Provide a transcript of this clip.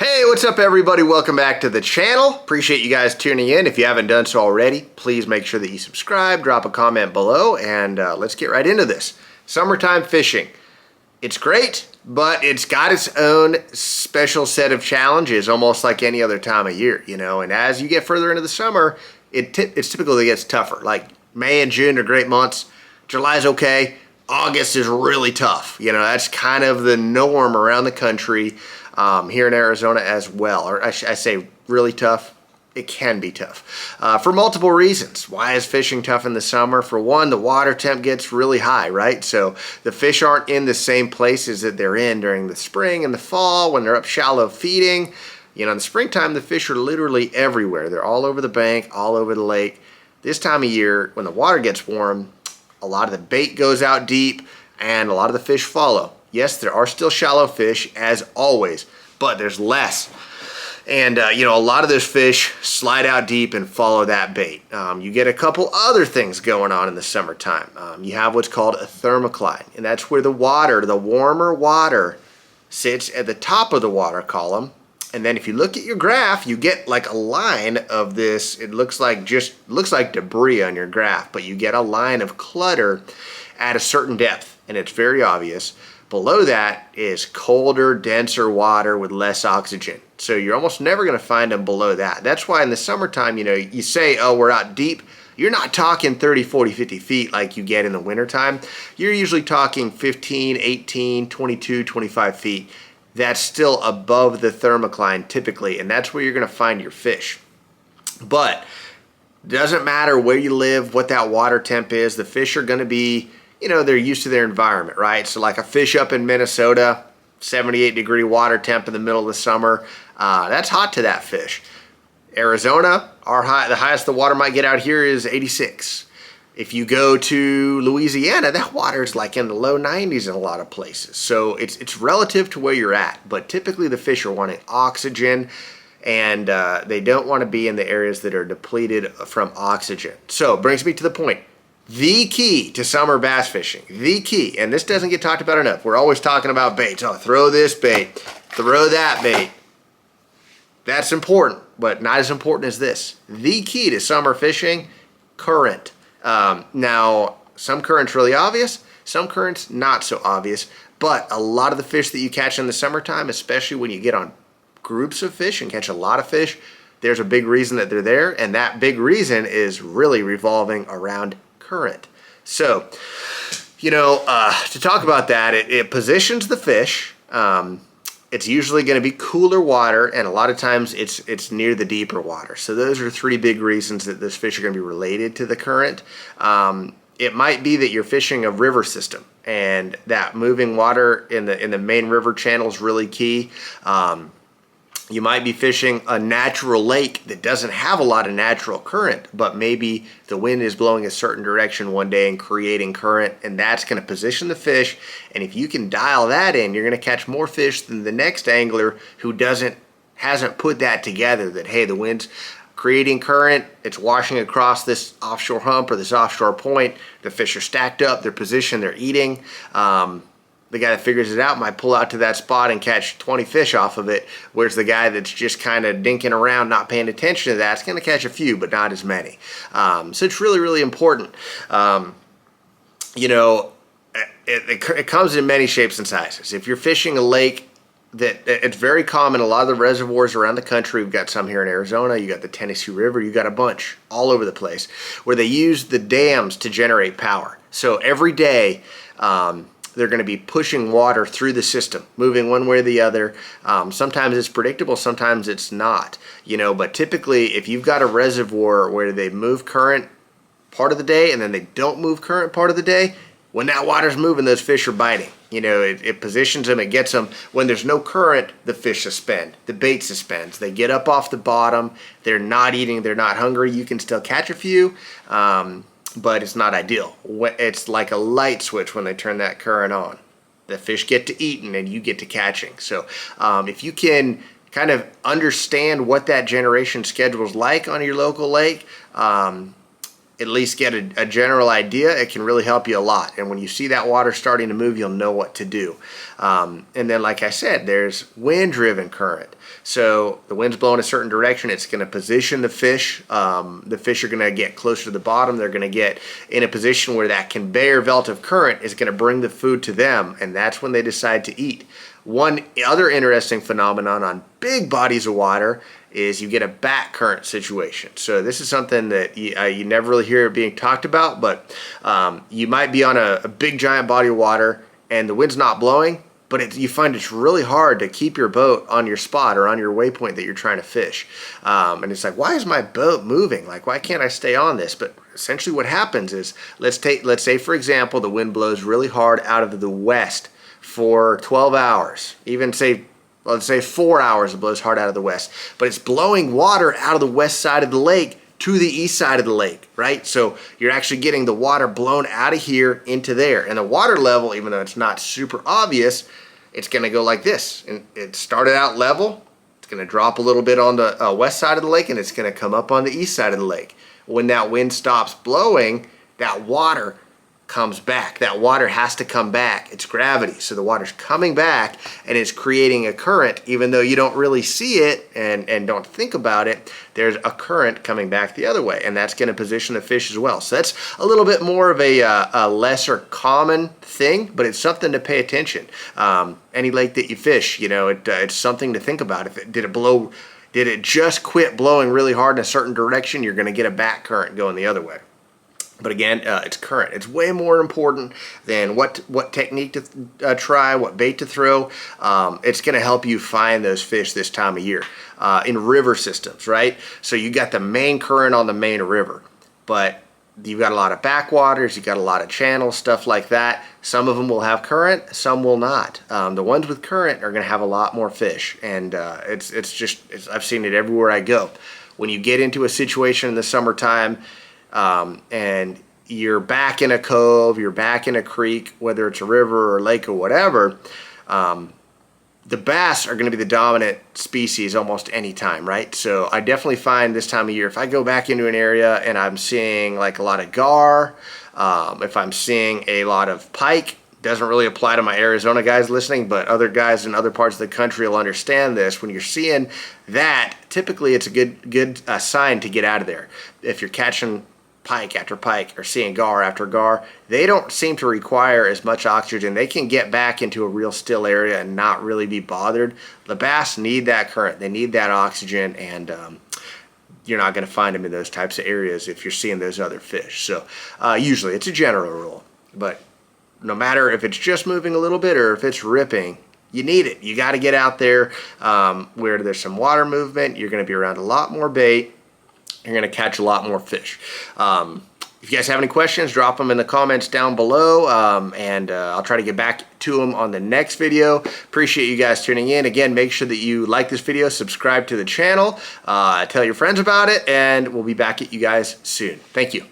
Hey, what's up everybody? Welcome back to the channel. Appreciate you guys tuning in. If you haven't done so already, please make sure that you subscribe, drop a comment below, and let's get right into this. Summertime fishing. It's great, but it's got its own special set of challenges, almost like any other time of year, you know, and as you get further into the summer, it typically gets tougher. Like May and June are great months. July's okay. August is really tough. You know, that's kind of the norm around the country. Here in Arizona as well, or I say really tough. It can be tough for multiple reasons. Why is fishing tough in the summer? For one, the water temp gets really high, right? So the fish aren't in the same places that they're in during the spring and the fall when they're up shallow feeding. You know, in the springtime, the fish are literally everywhere. They're all over the bank, all over the lake. This time of year, when the water gets warm, a lot of the bait goes out deep and a lot of the fish follow. Yes, there are still shallow fish, as always, but there's less. And, you know, a lot of those fish slide out deep and follow that bait. You get a couple other things going on in the summertime. You have what's called a thermocline, and that's where the water, the warmer water, sits at the top of the water column. And then if you look at your graph, you get like a line of this. It looks like debris on your graph, but you get a line of clutter at a certain depth, and it's very obvious. Below that is colder, denser water with less oxygen. So you're almost never going to find them below that. That's why in the summertime, you know, you say, oh, we're out deep. You're not talking 30, 40, 50 feet like you get in the wintertime. You're usually talking 15, 18, 22, 25 feet. That's still above the thermocline typically, and that's where you're going to find your fish. But it doesn't matter where you live, what that water temp is, the fish are going to be, you know, they're used to their environment, right? So like a fish up in Minnesota, 78-degree water temp in the middle of the summer, that's hot to that fish. Arizona, the highest the water might get out here is 86. If you go to Louisiana, that water is like in the low 90s in a lot of places. So it's relative to where you're at, but typically the fish are wanting oxygen, and they don't want to be in the areas that are depleted from oxygen. So it brings me to the point. The key to summer bass fishing, the key, and this doesn't get talked about enough. We're always talking about baits. Oh, throw this bait, throw that bait. That's important, but not as important as this. The key to summer fishing, current. Now, some currents really obvious, some currents not so obvious, but a lot of the fish that you catch in the summertime, especially when you get on groups of fish and catch a lot of fish, there's a big reason that they're there, and that big reason is really revolving around current. So, you know, to talk about that, it positions the fish. It's usually going to be cooler water, and a lot of times it's near the deeper water. So those are three big reasons that those fish are going to be related to the current. It might be that you're fishing a river system, and that moving water in the main river channel is really key. You might be fishing a natural lake that doesn't have a lot of natural current, but maybe the wind is blowing a certain direction one day and creating current, and that's going to position the fish. And if you can dial that in, you're going to catch more fish than the next angler who hasn't put that together, that, hey, the wind's creating current, it's washing across this offshore hump or this offshore point, the fish are stacked up, they're positioned, they're eating. The guy that figures it out might pull out to that spot and catch 20 fish off of it, whereas the guy that's just kind of dinking around, not paying attention to that, is going to catch a few, but not as many. So it's really, really important. You know, it comes in many shapes and sizes. If you're fishing a lake, it's very common. A lot of the reservoirs around the country, we've got some here in Arizona, you got the Tennessee River, you got a bunch all over the place, where they use the dams to generate power. So every day, they're going to be pushing water through the system, moving one way or the other. Sometimes it's predictable, sometimes it's not. You know, but typically, if you've got a reservoir where they move current part of the day and then they don't move current part of the day, when that water's moving, those fish are biting. You know, it positions them, it gets them. When there's no current, the fish suspend, the bait suspends. They get up off the bottom, they're not eating, they're not hungry. You can still catch a few, but it's not ideal. It's like a light switch when they turn that current on. The fish get to eating and you get to catching. So if you can kind of understand what that generation schedule is like on your local lake, at least get a general idea, it can really help you a lot. And when you see that water starting to move, you'll know what to do. And then, like I said, there's wind-driven current. So the wind's blowing a certain direction, it's going to position the fish. The fish are going to get closer to the bottom. They're going to get in a position where that conveyor belt of current is going to bring the food to them, and that's when they decide to eat. One other interesting phenomenon on big bodies of water is you get a back current situation. So this is something that you never really hear being talked about, but you might be on a big giant body of water and the wind's not blowing, but you find it's really hard to keep your boat on your spot or on your waypoint that you're trying to fish. And it's like, why is my boat moving? Like, why can't I stay on this? But essentially what happens is, let's say for example, the wind blows really hard out of the west for 12 hours, even let's say 4 hours, it blows hard out of the west, but it's blowing water out of the west side of the lake to the east side of the lake, right? So you're actually getting the water blown out of here into there. And the water level, even though it's not super obvious, it's gonna go like this. And it started out level, it's gonna drop a little bit on the west side of the lake, and it's gonna come up on the east side of the lake. When that wind stops blowing, that water comes back. That water has to come back. It's gravity. So the water's coming back and it's creating a current, even though you don't really see it and don't think about it. There's a current coming back the other way, and that's going to position the fish as well. So that's a little bit more of a lesser common thing, but it's something to pay attention. Any lake that you fish, you know, it's something to think about. Did it just quit blowing really hard in a certain direction? You're going to get a back current going the other way. But again, it's current. It's way more important than what technique to try, what bait to throw. It's going to help you find those fish this time of year. In river systems, right? So you got the main current on the main river, but you've got a lot of backwaters, you've got a lot of channels, stuff like that. Some of them will have current, some will not. The ones with current are going to have a lot more fish, and I've seen it everywhere I go. When you get into a situation in the summertime, and you're back in a cove, you're back in a creek, whether it's a river or lake or whatever, the bass are going to be the dominant species almost any time, right? So I definitely find this time of year, if I go back into an area and I'm seeing like a lot of gar, if I'm seeing a lot of pike, doesn't really apply to my Arizona guys listening, but other guys in other parts of the country will understand this. When you're seeing that, typically it's a good sign to get out of there. If you're catching pike after pike or seeing gar after gar, they don't seem to require as much oxygen. They can get back into a real still area and not really be bothered. The bass need that current. They need that oxygen, and you're not going to find them in those types of areas if you're seeing those other fish. So usually it's a general rule, but no matter if it's just moving a little bit or if it's ripping, you need it. You got to get out there where there's some water movement. You're going to be around a lot more bait. You're going to catch a lot more fish. If you guys have any questions, drop them in the comments down below, and I'll try to get back to them on the next video. Appreciate you guys tuning in. Again, make sure that you like this video, subscribe to the channel, tell your friends about it, and we'll be back at you guys soon. Thank you.